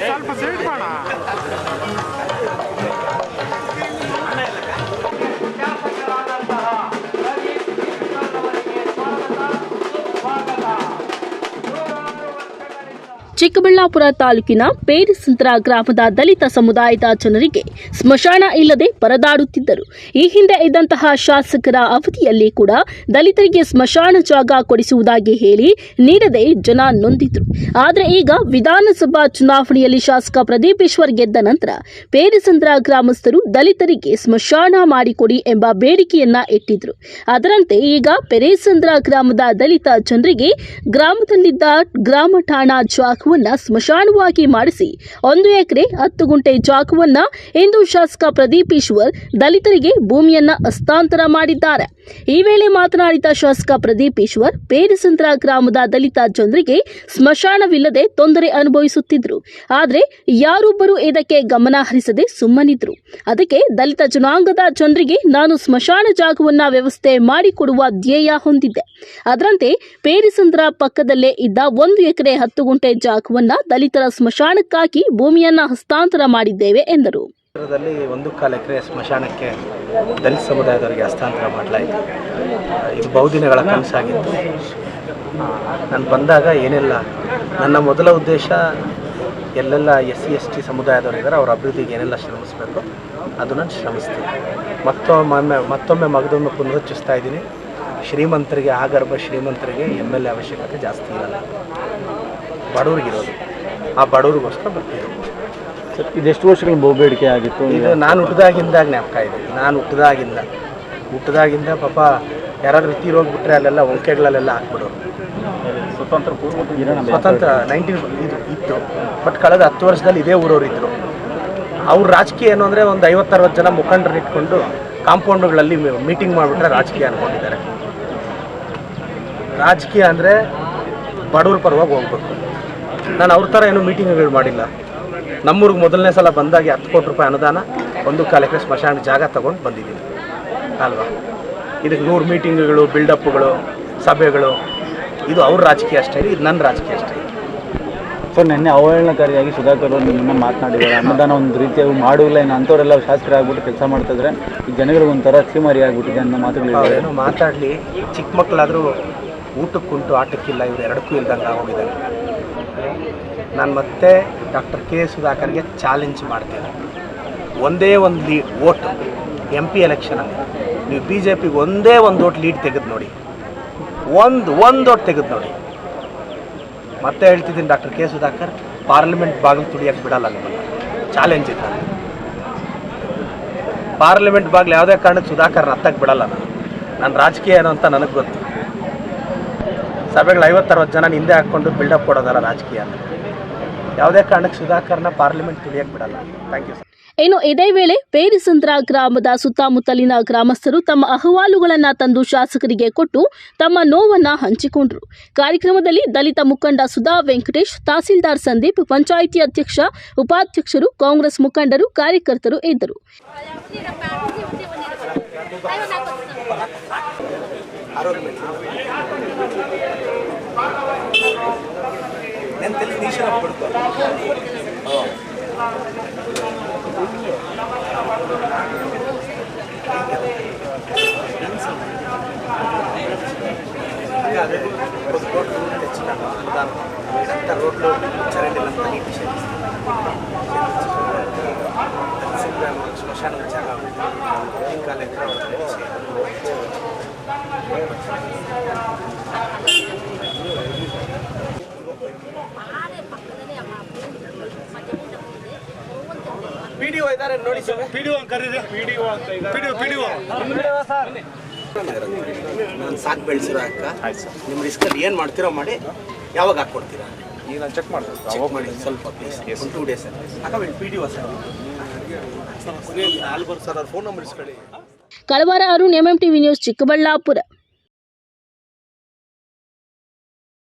ಸ್ವಲ್ಪ ಸೈಡ್ ಮಾಡ. ಚಿಕ್ಕಬಳ್ಳಾಪುರ ತಾಲೂಕಿನ ಪೇರಿಸಂದ್ರ ಗ್ರಾಮದ ದಲಿತ ಸಮುದಾಯದ ಜನರಿಗೆ ಸ್ಮಶಾನ ಇಲ್ಲದೆ ಪರದಾಡುತ್ತಿದ್ದರು. ಈ ಹಿಂದೆ ಇದ್ದಂತಹ ಶಾಸಕರ ಅವಧಿಯಲ್ಲಿ ಕೂಡ ದಲಿತರಿಗೆ ಸ್ಮಶಾನ ಜಾಗ ಕೊಡಿಸುವುದಾಗಿ ಹೇಳಿ ನೀಡದೆ ಜನ ನೊಂದಿದ್ರು. ಆದರೆ ಈಗ ವಿಧಾನಸಭಾ ಚುನಾವಣೆಯಲ್ಲಿ ಶಾಸಕ ಪ್ರದೀಪ್ ಈಶ್ವರ್ ಗೆದ್ದ ನಂತರ ಪೇರಿಸಂದ್ರ ಗ್ರಾಮಸ್ಥರು ದಲಿತರಿಗೆ ಸ್ಮಶಾನ ಮಾಡಿಕೊಡಿ ಎಂಬ ಬೇಡಿಕೆಯನ್ನ ಇಟ್ಟಿದ್ರು. ಅದರಂತೆ ಈಗ ಪೇರಿಸಂದ್ರ ಗ್ರಾಮದ ದಲಿತ ಜನರಿಗೆ ಗ್ರಾಮದಲ್ಲಿದ್ದ ಗ್ರಾಮ ಠಾಣಾ ಜಾಗವನ್ನು ಸ್ಮಶಾನವಾಗಿ ಮಾಡಿಸಿ 1 ಎಕರೆ 10 ಗುಂಟೆ ಜಾಗವನ್ನ ಇಂದು ಶಾಸಕ ಪ್ರದೀಪ್ ಈಶ್ವರ್ ದಲಿತರಿಗೆ ಭೂಮಿಯನ್ನ ಹಸ್ತಾಂತರ ಮಾಡಿದ್ದಾರೆ. ಈ ವೇಳೆ ಮಾತನಾಡಿದ ಶಾಸಕ ಪ್ರದೀಪ್ ಈಶ್ವರ್ ಪೇರಿಸಂದ್ರ ಗ್ರಾಮದ ದಲಿತ ಜನರಿಗೆ ಸ್ಮಶಾನವಿಲ್ಲದೆ ತೊಂದರೆ ಅನುಭವಿಸುತ್ತಿದ್ರು. ಆದರೆ ಯಾರೊಬ್ಬರು ಇದಕ್ಕೆ ಗಮನ ಹರಿಸದೆ ಸುಮ್ಮನಿದ್ರು. ಅದಕ್ಕೆ ದಲಿತ ಜನಾಂಗದ ಜನರಿಗೆ ನಾನು ಸ್ಮಶಾನ ಜಾಗವನ್ನ ವ್ಯವಸ್ಥೆ ಮಾಡಿಕೊಡುವ ಧ್ಯೇಯ ಹೊಂದಿದ್ದೆ. ಅದರಂತೆ ಪೇರಿಸಂದ್ರ ಪಕ್ಕದಲ್ಲೇ ಇದ್ದ 1 ಎಕರೆ 10 ಗುಂಟೆ ಜಾಗವನ್ನ ದಲಿತರ ಸ್ಮಶಾನಕ್ಕಾಗಿ ಭೂಮಿಯನ್ನ ಹಸ್ತಾಂತರ ಮಾಡಿದ್ದೇವೆ ಎಂದರು. 1.25 ಎಕರೆ ಸ್ಮಶಾನಕ್ಕೆ ದಲಿತ ಸಮುದಾಯದವರಿಗೆ ಹಸ್ತಾಂತರ ಮಾಡಲಾಯಿತು. ಇದು ಬಹುದಿನಗಳ ಕನಸಾಗಿತ್ತು. ನಾನು ಬಂದಾಗ ಏನೆಲ್ಲ ನನ್ನ ಮೊದಲ ಉದ್ದೇಶ ಎಲ್ಲೆಲ್ಲ SC/ST ಸಮುದಾಯದವರಿದ್ದಾರೆ ಅವರ ಅಭಿವೃದ್ಧಿಗೆ ಏನೆಲ್ಲ ಶ್ರಮಿಸಬೇಕು ಅದನ್ನು ಶ್ರಮಿಸ್ತೀನಿ. ಮತ್ತೊಮ್ಮೆ ಮಗದೊಮ್ಮೆ ಪುನರುಚ್ಚರಿಸ್ತಾ ಇದ್ದೀನಿ. ಶ್ರೀಮಂತರಿಗೆ ಆಗರ್ಭ ಶ್ರೀಮಂತರಿಗೆ MLA ಅವಶ್ಯಕತೆ ಜಾಸ್ತಿ ಇರಲ್ಲ, ಬಡವರಿಗಿರೋದು. ಆ ಬಡವರಿಗೋಸ್ಕರ ಬರ್ತೀವಿ. ಸರ್, ಇದೆಷ್ಟು ವರ್ಷಗಳ ಬಹುಬೇಡಿಕೆ ಆಗಿತ್ತು? ಇದು ನಾನು ಹುಟ್ಟಿದಾಗಿಂದ ಜ್ಞಾಪಕ ಇದೆ. ನಾನು ಹುಟ್ಟಿದಾಗಿಂದ ಪಾಪ ಯಾರಾದರೂ ತೀರೋಗ್ಬಿಟ್ರೆ ಅಲ್ಲೆಲ್ಲ ಒಂಕೆಗಳಲ್ಲೆಲ್ಲ ಹಾಕ್ಬಿಡೋರು. ಸ್ವತಂತ್ರ 19 ಇದು ಇತ್ತು. ಬಟ್ ಕಳೆದ 10 ವರ್ಷದಲ್ಲಿ ಇದೇ ಊರವರು ಇದ್ದರು. ಅವ್ರ ರಾಜಕೀಯ ಏನು ಅಂದರೆ ಒಂದು 50-60 ಜನ ಮುಖಂಡರನ್ನ ಇಟ್ಕೊಂಡು ಕಾಂಪೌಂಡ್ಗಳಲ್ಲಿ ಮೀಟಿಂಗ್ ಮಾಡಿಬಿಟ್ರೆ ರಾಜಕೀಯ ಅಂದ್ಕೊಂಡಿದ್ದಾರೆ. ರಾಜಕೀಯ ಅಂದರೆ ಬಡವ್ರ ಪರವಾಗಿ ಹೋಗ್ಬೇಕು. ನಾನು ಅವ್ರ ಥರ ಏನೂ ಮೀಟಿಂಗ್ಗಳು ಮಾಡಿಲ್ಲ. ನಮ್ಮೂರಿಗೆ ಮೊದಲನೇ ಸಲ ಬಂದಾಗಿ 10 ಕೋಟಿ ರೂಪಾಯಿ ಅನುದಾನ 1.25 ಎಕರೆ ಸ್ಮಶಾನ ಜಾಗ ತೊಗೊಂಡು ಬಂದಿದ್ದೀನಿ ಅಲ್ವಾ. ಇದಕ್ಕೆ 100 ಮೀಟಿಂಗ್ಗಳು, ಬಿಲ್ಡಪ್ಗಳು, ಸಭೆಗಳು, ಇದು ಅವ್ರ ರಾಜಕೀಯ ಸ್ಟೈಲ್, ಇದು ನನ್ನ ರಾಜಕೀಯ ಸ್ಟೈಲ್. ಸರ್, ನಿನ್ನೆ ಅವಹೇಳನಕಾರಿಯಾಗಿ ಸುಧಾಕರ್ ಅವರು ನಿಮ್ಮನ್ನ ಮಾತನಾಡಿದ್ದಾರೆ. ಅನುದಾನ ಒಂದು ರೀತಿಯಾಗಿ ಮಾಡುವಿಲ್ಲ, ಇನ್ನು ಅಂಥವರೆಲ್ಲ ಶಾಸಕರಾಗ್ಬಿಟ್ಟು ಕೆಲಸ ಮಾಡ್ತಿದ್ರೆ ಈ ಜನಗಳಿಗೆ ಒಂಥರ ಸೀಮಾರಿ ಆಗಿಬಿಟ್ಟಿದೆ ಅನ್ನೋ ಮಾತುಗಳು. ಏನೋ ಮಾತಾಡಲಿ, ಚಿಕ್ಕ ಮಕ್ಕಳಾದರೂ ಊಟಕ್ಕುಂಟು ಆಟಕ್ಕಿಲ್ಲ, ಇವರು ಎರಡಕ್ಕೂ ಇಲ್ದಂಗೆ ಆಗೋಗಿದ್ದಾರೆ. ನಾನು ಮತ್ತೆ ಡಾಕ್ಟರ್ ಕೆ ಸುಧಾಕರ್ಗೆ ಚಾಲೆಂಜ್ ಮಾಡ್ತೀನಿ. ಒಂದೇ ಒಂದು ವೋಟ್ MP ಎಲೆಕ್ಷನಲ್ಲಿ ನೀವು BJPಗೆ ಒಂದೇ ಒಂದು ವೋಟ್ ಲೀಡ್ ತೆಗೆದು ನೋಡಿ, ಒಂದು ವೋಟ್ ತೆಗೆದು ನೋಡಿ. ಮತ್ತೆ ಹೇಳ್ತಿದ್ದೀನಿ, ಡಾಕ್ಟರ್ ಕೆ ಸುಧಾಕರ್ ಪಾರ್ಲಿಮೆಂಟ್ ಬಾಗಿಲು ತುಳಿಯೋಕ್ಕೆ ಬಿಡಲ್ಲ ನಿಮ್ಮನ್ನು. ಚಾಲೆಂಜ್ ಇದೆ. ಪಾರ್ಲಿಮೆಂಟ್ ಬಾಗಿಲು ಯಾವುದೇ ಕಾರಣಕ್ಕೆ ಸುಧಾಕರ್ನ ಹತ್ತಕ್ಕೆ ಬಿಡಲ್ಲ. ನಾನು ರಾಜಕೀಯ ಏನು ಅಂತ ನನಗೆ ಗೊತ್ತು. ಸಭೆಗಳು 50-60 ಜನ ಹಿಂದೆ ಹಾಕ್ಕೊಂಡು ಬಿಲ್ಡಪ್ ಕೊಡೋದಲ್ಲ ರಾಜಕೀಯ. ಯಾವುದೇ ಕಾರಣಕ್ಕೆ ಸುಧಾಕರ್ನ ಪಾರ್ಲಿಮೆಂಟ್ ತುಳಿಯಕ್ಕೆ ಬಿಡಲ್ಲ. Thank you. ಇನ್ನು ಇದೇ ವೇಳೆ ಪೇರಿಸಂದ್ರ ಗ್ರಾಮದ ಸುತ್ತಮುತ್ತಲಿನ ಗ್ರಾಮಸ್ಥರು ತಮ್ಮ ಅಹವಾಲುಗಳನ್ನು ತಂದು ಶಾಸಕರಿಗೆ ಕೊಟ್ಟು ತಮ್ಮ ನೋವನ್ನ ಹಂಚಿಕೊಂಡರು. ಕಾರ್ಯಕ್ರಮದಲ್ಲಿ ದಲಿತ ಮುಖಂಡ ಸುಧಾ ವೆಂಕಟೇಶ್, ತಹಸೀಲ್ದಾರ್ ಸಂದೀಪ್, ಪಂಚಾಯಿತಿ ಅಧ್ಯಕ್ಷ, ಉಪಾಧ್ಯಕ್ಷರು, ಕಾಂಗ್ರೆಸ್ ಮುಖಂಡರು, ಕಾರ್ಯಕರ್ತರು ಇದ್ದರು. రోడ్లు చరండిలంతా నీటి శ్మశానం చాలా ఇంకా లెక్క PDO ಇದ್ದಾರೆ ನೋಡಿ ಸರ್. PDO ಕರೀರಿ. PDO ಅಂತ ಇದ್ದಾರೆ. PDO sir. ನಾನು ಸಾಕು ಬೆಳೆಸಿರೋ ಅಕ್ಕ. ನಿಮ್ಮ ರಿಸ್ಕಲ್ಲಿ ಏನು ಮಾಡ್ತೀರೋ ಮಾಡಿ, ಯಾವಾಗ ಹಾಕ್ಕೊಡ್ತೀರಾ? ಈಗ ನಾನು ಚೆಕ್ ಮಾಡಿ ಸ್ವಲ್ಪ ಪ್ಲೀಸ್. 2 ಡೇಸ್ ಅಕ್ಕ. PDO ಸರ್ ಆಲ್ಬರ್ ಸರ್ ಅವ್ರ phone number ಇಸ್ಕೊಳ್ಳಿ. ಕಳವಾರ Arun, MMTV news, Chikkaballapur.